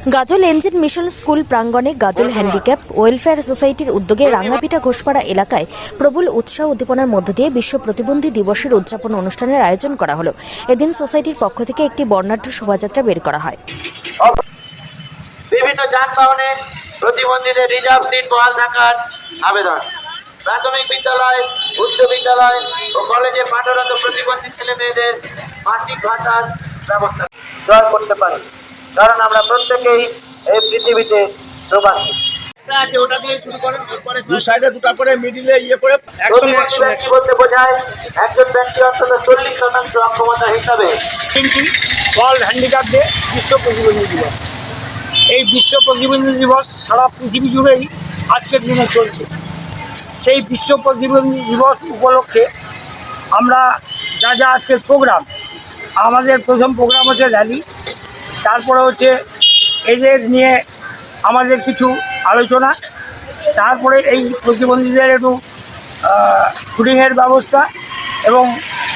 গাজল Angel mission school প্রাঙ্গণে গাজল handicap welfare সোসাইটির উদ্যোগে রাঙ্গাপিঠা ঘোষপাড়া এলাকায় প্রবল উৎসাহ উদ্দীপনার মধ্য দিয়ে বিশ্ব প্রতিবন্ধী দিবসের উদযাপন অনুষ্ঠানের আয়োজন করা হলো। এদিন সোসাইটির পক্ষ থেকে একটি বর্ণাঢ্য শোভাযাত্রা বের করা হয়। বিভিন্ন যানবাহনে প্রতিবন্ধীদের রিজার্ভ সিট বহাল থাকার আবেদন। প্রাথমিক বিদ্যালয়, উচ্চ বিদ্যালয় ও কলেজে পাঠরত প্রতিবন্ধী ছেলে মেয়েদের মাসিক ভাতার ব্যবস্থা জয় করতে পারি, কারণ আমরা প্রত্যেকেই এই পৃথিবীতে প্রবাসী। ওটা দিয়ে শুরু করেন, দু সাইডে দুটো করে মিডিলে করে একসঙ্গে বলতে বোঝায় একজন ব্যক্তি অন্তত 40% অক্ষমতা হিসাবে ওয়ার্ল্ড হ্যান্ডিক্যাপ ডে, বিশ্ব প্রতিবন্ধী দিবস। এই বিশ্ব প্রতিবন্ধী দিবস সারা পৃথিবী জুড়েই আজকের দিনে চলছে। সেই বিশ্ব প্রতিবন্ধী দিবস উপলক্ষে আমরা যা আজকের প্রোগ্রাম, আমাদের প্রথম প্রোগ্রাম হচ্ছে র্যালি, তারপরে হচ্ছে এদের নিয়ে আমাদের কিছু আলোচনা, তারপরে এই প্রতিবন্ধীদের একটু ফুডিংয়ের ব্যবস্থা এবং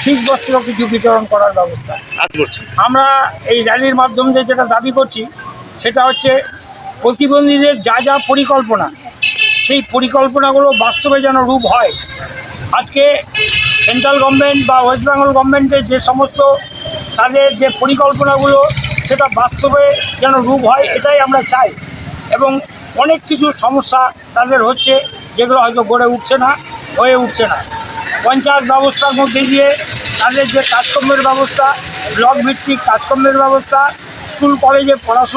শীতবস্ত্র কিছু বিতরণ করার ব্যবস্থা আমরা এই র্যালির মাধ্যমে যেটা দাবি করছি সেটা হচ্ছে প্রতিবন্ধীদের যা পরিকল্পনা, সেই পরিকল্পনাগুলো বাস্তবে যেন রূপ হয়। আজকে সেন্ট্রাল গভর্নমেন্ট বা ওয়েস্ট বেঙ্গল গভর্নমেন্টের যে সমস্ত তাদের যে পরিকল্পনাগুলো সেটা বাস্তবে যেন রূপ হয়, এটাই আমরা চাই। এবং অনেক কিছু সমস্যা তাদের হচ্ছে যেগুলো হয়তো গড়ে উঠছে না, হয়ে উঠছে না। পঞ্চায়েত ব্যবস্থার মধ্যে দিয়ে তাদের যে কাজকর্মের ব্যবস্থা, ব্লক ভিত্তিক কাজকর্মের ব্যবস্থা, স্কুল কলেজে পড়াশোনা